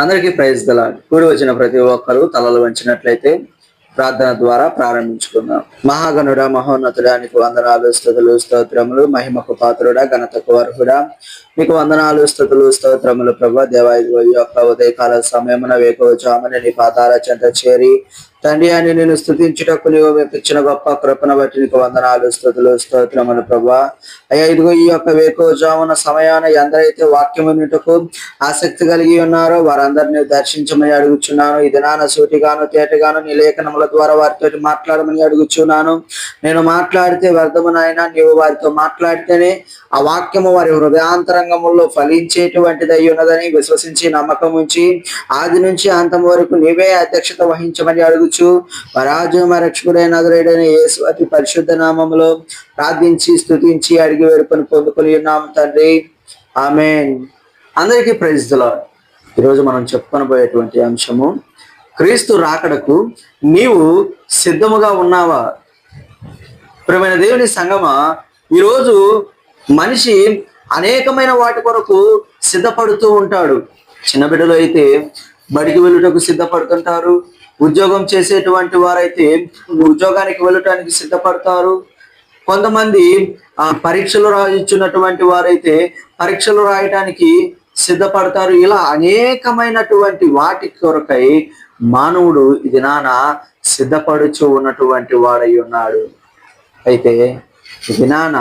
అందరికీ praise the lord. కూడి వచ్చిన ప్రతి ఒక్కరూ తలలు వంచినట్లయితే ప్రార్థన ద్వారా ప్రారంభించుకుందాం. మహాగణుడా, మహోన్నతుడా, నీకు వందనాలు, స్తుతులు, స్తోత్రములు. మహిమకు పాత్రుడా, ఘనతకు అర్హుడా, నీకు వందనాలు, స్తుతులు, స్తోత్రములు. ప్రభు దేవా, ఇదిగో ఈ యొక్క ఉదయకాల సమయమున వేకువజామున నీ పాదాల చెంత చేరి తండ్రి అని నేను స్తుతించుటకు నీవు మెప్పించిన గొప్ప కృపను బట్టి నీకు వందనాలు, స్తుతులు, స్తోత్రములు. ప్రభా అయ్యా, ఇదిగో ఈ యొక్క వేకువజామున సమయాన ఎందరైతే వాక్యం వినుటకు ఆసక్తి కలిగి ఉన్నారో వారందరినీ దర్శించమని అడుగుచున్నాను. ఇది నాన్న సూటిగాను తేటగాను నీ లేఖనముల ద్వారా వారితో మాట్లాడమని అడుగుచున్నాను. నేను మాట్లాడితే వ్యర్థమునైనా నీవు వారితో మాట్లాడితేనే ఆ వాక్యము వారి హృదయాంతరంగములో ఫలించేటువంటిది అయి ఉన్నదని విశ్వసించి నమ్మకం ఉంచి ఆది నుంచి అంతం వరకు నీవే అధ్యక్షత వహించమని అడుగుచు రాజు మా రక్షకుడైన నజరేయుడైన యేసు అతి పరిశుద్ధ నామములో ప్రార్థించి స్తుతించి అడిగి వేడుకొని పొందుకొని ఉన్నాము తండ్రి, ఆమేన్. అందరికీ ప్రైజ్ ది లార్డ్. ఈరోజు మనం చెప్పుకొనబోయేటువంటి అంశము, క్రీస్తు రాకడకు నీవు సిద్ధముగా ఉన్నావా? ప్రియమైన దేవుని సంగమా, ఈరోజు మనిషి అనేకమైన వాటి కొరకు సిద్ధపడుతూ ఉంటాడు. చిన్న బిడ్డలు అయితే బడికి వెళ్ళుటకు సిద్ధపడుతుంటారు. ఉద్యోగం చేసేటువంటి వారైతే ఉద్యోగానికి వెళ్ళటానికి సిద్ధపడతారు. కొంతమంది పరీక్షలు రాయించున్నటువంటి వారైతే పరీక్షలు రాయటానికి సిద్ధపడతారు. ఇలా అనేకమైనటువంటి వాటి కొరకై మానవుడు ఇది నాన్న సిద్ధపడుచు ఉన్నటువంటి వాడై ఉన్నాడు. అయితే ఇది నాన్న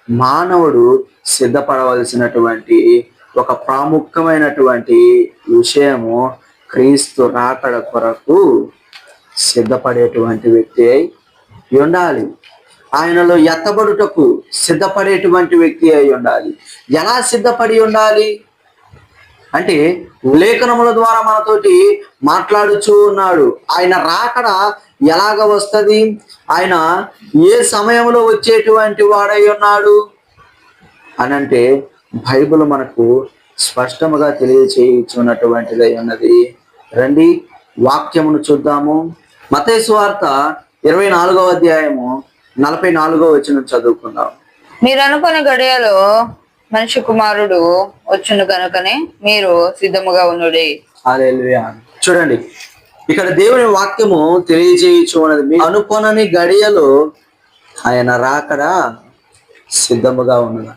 మానవుడు సిద్ధపడవలసినటువంటి ఒక ప్రాముఖ్యమైనటువంటి విషయము, క్రీస్తు రాకడ కొరకు సిద్ధపడేటువంటి వ్యక్తి అయి ఉండాలి. ఆయనలో ఎత్తబడుటకు సిద్ధపడేటువంటి వ్యక్తి అయి ఉండాలి. ఎలా సిద్ధపడి ఉండాలి అంటే, లేఖనముల ద్వారా మనతోటి మాట్లాడుచూ ఉన్నాడు. ఆయన రాకడ ఎలాగ వస్తుంది, ఆయన ఏ సమయంలో వచ్చేటువంటి వాడై ఉన్నాడు అని అంటే బైబిల్ మనకు స్పష్టముగా తెలియచేయుచున్నటువంటిదై ఉన్నది. రండి వాక్యమును చూద్దాము. మత్తయి సువార్త 24వ అధ్యాయము 44వ వచనం చదువుకుందాం. మీరు అనుకునే గడియలో మనిషి కుమారుడు వచ్చును కనుకనే మీరు సిద్ధముగా ఉండుడి. హల్లెలూయా. చూడండి, ఇక్కడ దేవుని వాక్యము తెలియజేయుచున్నది, మీ అనుకోనని గడియలో ఆయన రాకడ సిద్ధముగా ఉన్నది.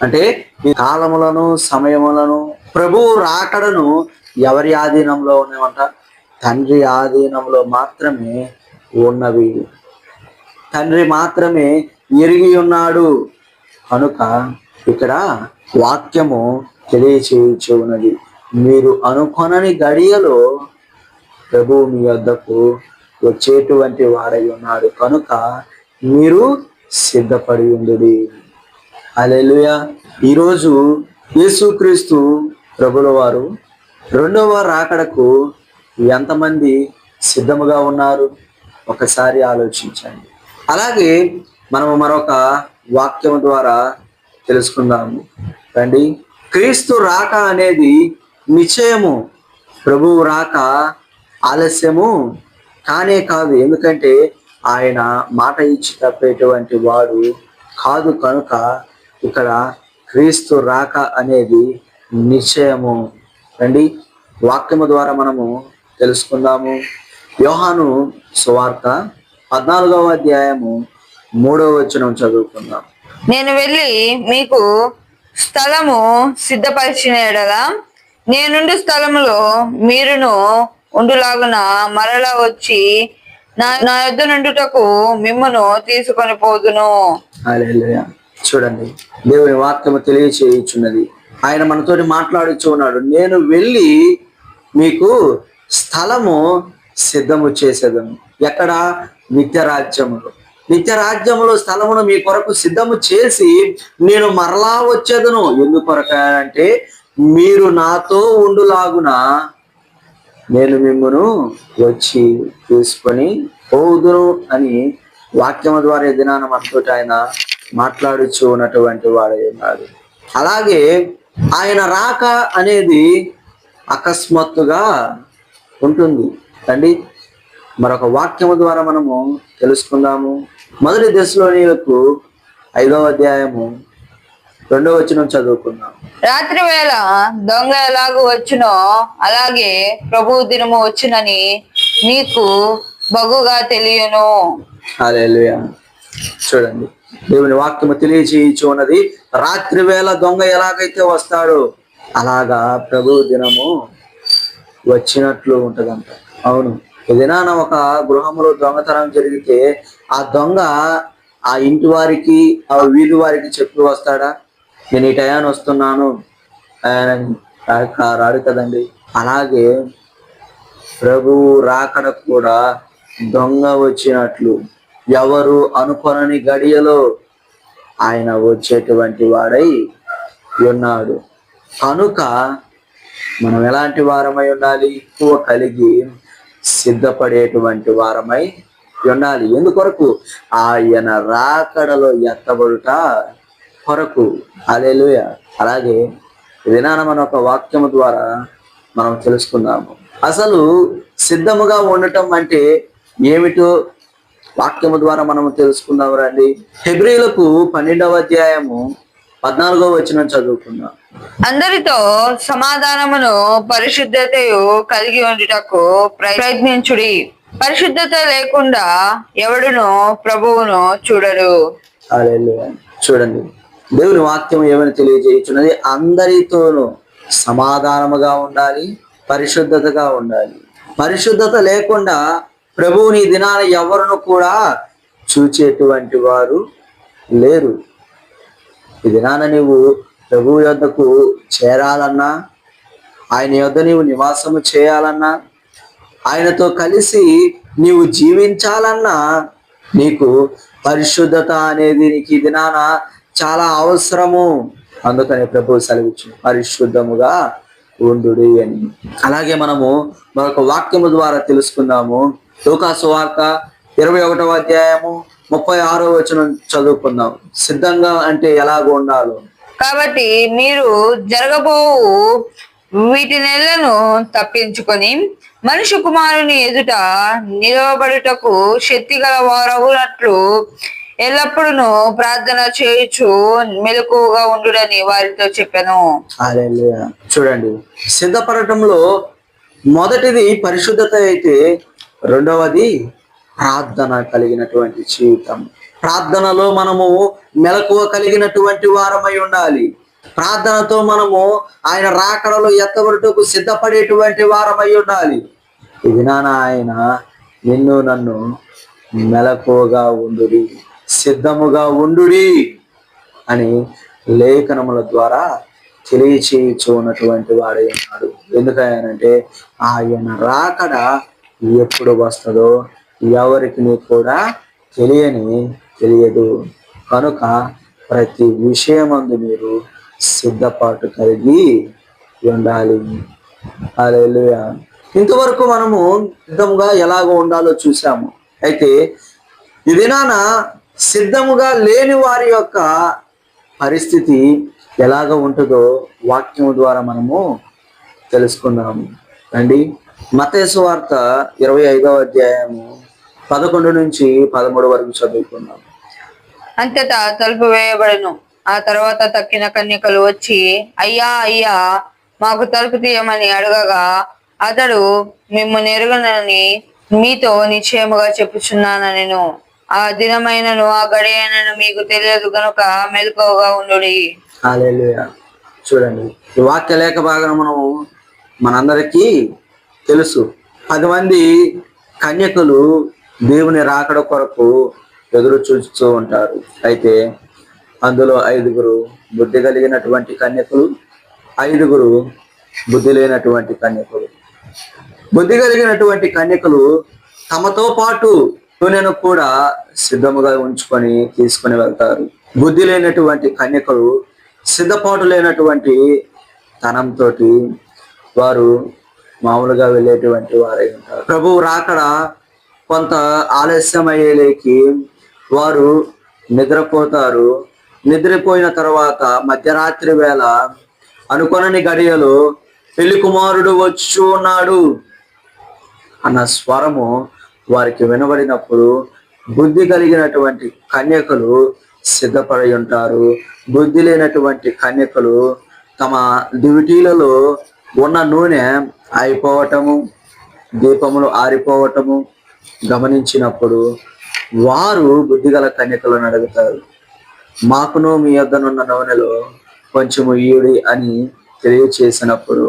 అంటే ఈ కాలములను సమయములను ప్రభువు రాకడను ఎవరి ఆధీనంలో ఉన్నవంట? తండ్రి ఆధీనంలో మాత్రమే ఉన్నవి. తండ్రి మాత్రమే ఎరిగి ఉన్నాడు కనుక ఇక్కడ వాక్యము తెలియచేయచ్చు ఉన్నది. మీరు అనుకొనని గడియలో ప్రభు మీ వద్దకు వచ్చేటువంటి వాడై ఉన్నాడు కనుక మీరు సిద్ధపడి ఉండుడి. హల్లెలూయా. ఈరోజు యేసుక్రీస్తు ప్రభుల వారు రెండవ రాకడకు ఎంతమంది సిద్ధముగా ఉన్నారు ఒకసారి ఆలోచించండి. అలాగే మనము మరొక వాక్యం ద్వారా తెలుసుకుందాము. రండి, క్రీస్తు రాక అనేది నిశ్చయము. ప్రభువు రాక ఆలస్యము కానే కాదు. ఎందుకంటే ఆయన మాట ఇచ్చి తప్పేటువంటి వాడు కాదు కనుక ఇక్కడ క్రీస్తు రాక అనేది నిశ్చయము. రండి వాక్యము ద్వారా మనము తెలుసుకుందాము. యోహాను సువార్త 14వ అధ్యాయము 3వ వచనం చదువుకుందాం. నేను వెళ్ళి మీకు స్థలము సిద్ధపరిచిన ఎడల నేనుండు స్థలములో మీరును ఉండులాగున మరలా వచ్చి నా యొద్ద నుండుటకు మిమ్మును తీసుకొని పోదును. హల్లెలూయా. చూడండి, దేవుని వాక్యము తెలియచేయుచున్నది. ఆయన మనతోటి మాట్లాడుచు ఉన్నాడు. నేను వెళ్ళి మీకు స్థలము సిద్ధము చేసేదను. ఎక్కడ? నిత్య రాజ్యములో. నిత్య రాజ్యములో స్థలమును మీ కొరకు సిద్ధము చేసి నేను మరలా వచ్చేదను. ఎందుకొరకు అంటే మీరు నాతో ఉండులాగున నేను మిమ్మును వచ్చి తీసుకొని పోదును అని వాక్యము ద్వారా దినాన మనతోటి ఆయన మాట్లాడుచూ ఉన్నటువంటి వాడై ఉన్నాడు. అలాగే ఆయన రాక అనేది అకస్మాత్తుగా ఉంటుంది. రండి మరొక వాక్యము ద్వారా మనము తెలుసుకుందాము. మొదటి దశలోనిలకు 5వ అధ్యాయము 2వ వచనం చదువుకుందాం. రాత్రి వేళ దొంగ ఎలాగూ వచ్చునో అలాగే ప్రభు దినము వచ్చునని మీకు బగుగా తెలియను. హల్లెలూయా. చూడండి, దేవుని వాక్యము తెలియజేయచ్చు ఉన్నది, రాత్రి వేళ దొంగ ఎలాగైతే వస్తాడో అలాగా ప్రభు దినము వచ్చినట్లు ఉంటదంట. అవును, ఏదైనా ఒక గృహంలో దొంగతనం జరిగితే ఆ దొంగ ఆ ఇంటి వారికి ఆ వీధి వారికి చెప్పి వస్తాడా, నేను ఈ టయాన్ని వస్తున్నాను ఆయన రాడు కదండి. అలాగే ప్రభువు రాకడ కూడా దొంగ వచ్చినట్లు ఎవరు అనుకొనని గడియలో ఆయన వచ్చేటువంటి వాడై ఉన్నాడు. కనుక మనం ఎలాంటి వారమై ఉండాలి? ఎక్కువ కలిగి సిద్ధపడేటువంటి వారమై ఉండాలి. ఎందుకొరకు? ఆయన రాకడలో ఎత్తబడుట కొరకు. హల్లెలూయా. అలాగే విధాన మన ఒక వాక్యము ద్వారా మనం తెలుసుకుందాము. అసలు సిద్ధముగా ఉండటం అంటే ఏమిటో వాక్యము ద్వారా మనం తెలుసుకుందాం రండి. హెబ్రీయులకు 12వ అధ్యాయము 14వ వచనం చదువుకుందాం. అందరితో సమాధానమును పరిశుద్ధతయు కలిగి ఉండుటకు ప్రయత్నించుడి. పరిశుద్ధత లేకుండా ఎవడును ప్రభువును చూడరు. హల్లెలూయా. చూడండి, దేవుని వాక్యం ఏమని తెలియజేయుచున్నది? అందరితోనూ సమాధానముగా ఉండాలి, పరిశుద్ధతగా ఉండాలి. పరిశుద్ధత లేకుండా ప్రభువుని దినాన ఎవరును కూడా చూచేటువంటి వారు లేరు. ఈ దినాన నీవు ప్రభువు యొద్దకు చేరాలన్నా, ఆయన యొద్ద నీవు నివాసము చేయాలన్నా, ఆయనతో కలిసి నీవు జీవించాలన్నా నీకు పరిశుద్ధత అనేది నీకు ఈ దినాన చాలా అవసరము. అందుకని ప్రభువు సెలవిచ్చు, పరిశుద్ధముగా ఉండుడి అని. అలాగే మనము మరొక వాక్యము ద్వారా తెలుసుకుందాము. లూకాసు వార్త 21వ అధ్యాయము 36వ వచనం చదువుకుందాం. సిద్ధంగా అంటే ఎలాగ ఉండాలో. కాబట్టి మీరు జరగబోవు వీటినెల్లను తప్పించుకొని మనుష్య కుమారుని ఎదుట నిలవబడుటకు శక్తి గల వారవునట్లు ఎల్లప్పుడూ ప్రార్థన చేయొచ్చు మెలకువగా ఉండుడని వారితో చెప్పాను. హల్లెలూయా. చూడండి, సిద్ధపడటంలో మొదటిది పరిశుద్ధత అయితే రెండవది ప్రార్థన కలిగినటువంటి జీవితం. ప్రార్థనలో మనము మెలకువ కలిగినటువంటి వారమై ఉండాలి. ప్రార్థనతో మనము ఆయన రాకడలో ఎత్తబడుటకు సిద్ధపడేటువంటి వారమై ఉండాలి. ఇది ఆయన నిన్ను నన్ను మెలకువగా ఉండుడి, సిద్ధముగా ఉండుడి అని లేఖనముల ద్వారా తెలియచేయచ్చు ఉన్నటువంటి వాడై ఉన్నాడు. ఎందుకనంటే ఆయన రాకడ ఎప్పుడు వస్తుందో ఎవరికి కూడా తెలియదు. కనుక ప్రతి విషయమందు మీరు సిద్ధపాటు కలిగి ఉండాలి. హల్లెలూయా. ఇంతవరకు మనము సిద్ధముగా ఎలాగ ఉండాలో చూసాము. అయితే ఈ దినాన సిద్ధముగా లేని వారి యొక్క పరిస్థితి ఎలాగ ఉంటుందో వాక్యం ద్వారా మనము తెలుసుకుందాము రండి. మత్తయి సువార్త 25వ అధ్యాయము 11 నుంచి 13 వరకు చదువుకున్నాం. అంతటా తలుపు వేయబడను. ఆ తర్వాత తక్కిన కన్యకలు వచ్చి, అయ్యా అయ్యా మాకు తలుపు తీయమని అడగగా అతడు, మిమ్మును ఎరుగనని మీతో నిశ్చయముగా చెప్పుచున్నాను, నేను ఆ దినమైనను ఆ గడియైనను మీకు తెలియదు గనుక మెలకువగా ఉండుడి. హల్లెలూయా. చూడండి, ఈ వాక్య లేఖ భాగం మనము మనందరికీ తెలుసు. 10 మంది కన్యకలు దేవుని రాకడ కొరకు ఎదురు చూస్తూ ఉంటారు. అయితే అందులో 5గురు బుద్ధి కలిగినటువంటి కన్యకులు, 5గురు బుద్ధి లేనటువంటి కన్యకులు. బుద్ధి కలిగినటువంటి కన్యకులు తమతో పాటు నూనెను కూడా సిద్ధముగా ఉంచుకొని తీసుకొని వెళ్తారు. బుద్ధి లేనటువంటి కన్యకులు సిద్ధపాటు లేనటువంటి తనంతో వారు మామూలుగా వెళ్ళేటువంటి వారై ఉంటారు. ప్రభువు రాకడ కొంత ఆలస్యం అయ్యేలేకి వారు నిద్రపోతారు. నిద్రపోయిన తర్వాత మధ్యరాత్రి వేళ అనుకొనని గడియలో పెళ్లి కుమారుడు వచ్చి ఉన్నాడు అన్న స్వరము వారికి వినబడినప్పుడు బుద్ధి కలిగినటువంటి కన్యకలు సిద్ధపడి ఉంటారు. బుద్ధి లేనటువంటి కన్యకలు తమ దివిటీలలో ఉన్న నూనె అయిపోవటము, దీపములు ఆరిపోవటము గమనించినప్పుడు వారు బుద్ధిగల కన్యకలను అడుగుతారు, మాకును మీ యొద్దనున్న నూనెలో కొంచెము ఈయుడి అని తెలియచేసినప్పుడు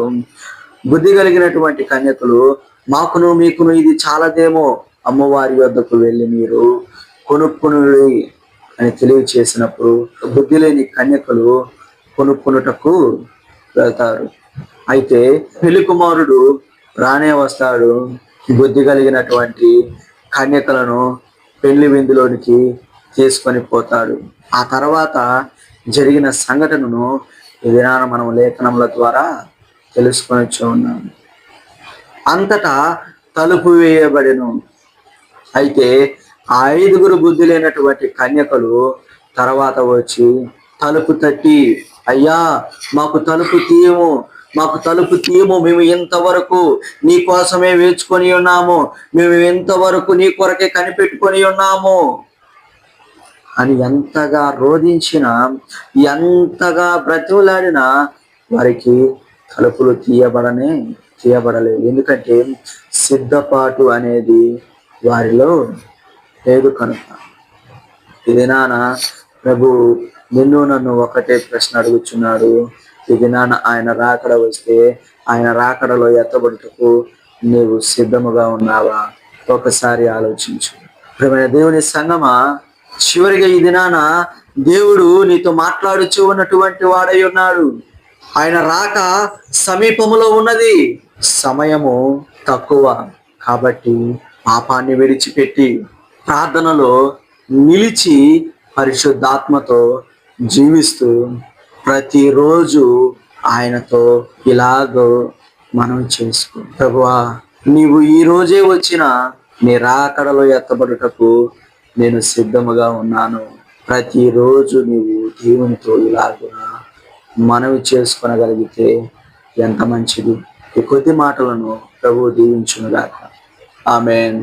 బుద్ధి కలిగినటువంటి కన్యకలు మాకును మీకును ఇది చాలదేమో, అమ్మవారి వద్దకు వెళ్ళి మీరు కొనుక్కునుడి అని తెలియచేసినప్పుడు బుద్ధి లేని కన్యకలు కొనుక్కునుటకు వెళ్తారు. అయితే పెళ్లి కుమారుడు రానే వస్తాడు. బుద్ధి కలిగినటువంటి కన్యకలను పెళ్లి విందులోనికి తీసుకొని పోతాడు. ఆ తర్వాత జరిగిన సంఘటనను ఈ దినాన మనం లేఖనముల ద్వారా తెలుసుకొని ఉన్నాం. అంతటా తలుపు వేయబడెను. అయితే ఆ 5 బుద్ధి లేనటువంటి కన్యకలు తర్వాత వచ్చి తలుపు తట్టి, అయ్యా మాకు తలుపు తీయము, మాకు తలుపు తీయము, మేము ఇంతవరకు నీ కోసమే వేచుకొని ఉన్నాము, మేము ఇంతవరకు నీ కొరకే కనిపెట్టుకొని ఉన్నాము అని ఎంతగా రోధించినా, ఎంతగా బ్రతిమలాడినా వారికి తలుపులు తీయబడలేదు. ఎందుకంటే సిద్ధపాటు అనేది వారిలో లేదు కనుక. ఇది నాన్న ప్రభు నిన్ను నన్ను ఒకటే ప్రశ్న అడుగుచున్నాడు. ఇది నాన్న ఆయన రాకడ వస్తే ఆయన రాకడలో ఎత్తబడుటకు నీవు సిద్ధముగా ఉన్నావా? ఒకసారి ఆలోచించు. ప్రియమైన దేవుని సంగమా, చివరిగా ఈ దినాన దేవుడు నీతో మాట్లాడుచూ ఉన్నటువంటి వాడై ఉన్నాడు. ఆయన రాక సమీపములో ఉన్నది, సమయము తక్కువ. కాబట్టి పాపాన్ని విడిచిపెట్టి ప్రార్థనలో నిలిచి పరిశుద్ధాత్మతో జీవిస్తూ ప్రతిరోజు ఆయనతో ఇలాగో మనం చేసుకో. ప్రభువా, నీవు ఈ రోజే వచ్చిన నీ రాకడలో ఎత్తబడుటకు నేను సిద్ధముగా ఉన్నాను. ప్రతిరోజు నీవు దేవునితో ఇలాగున మనవి చేసుకొనగలిగితే ఎంత మంచిది. ఈ కొద్ది మాటలను ప్రభువు దీవించునుగాక. ఆమేన్.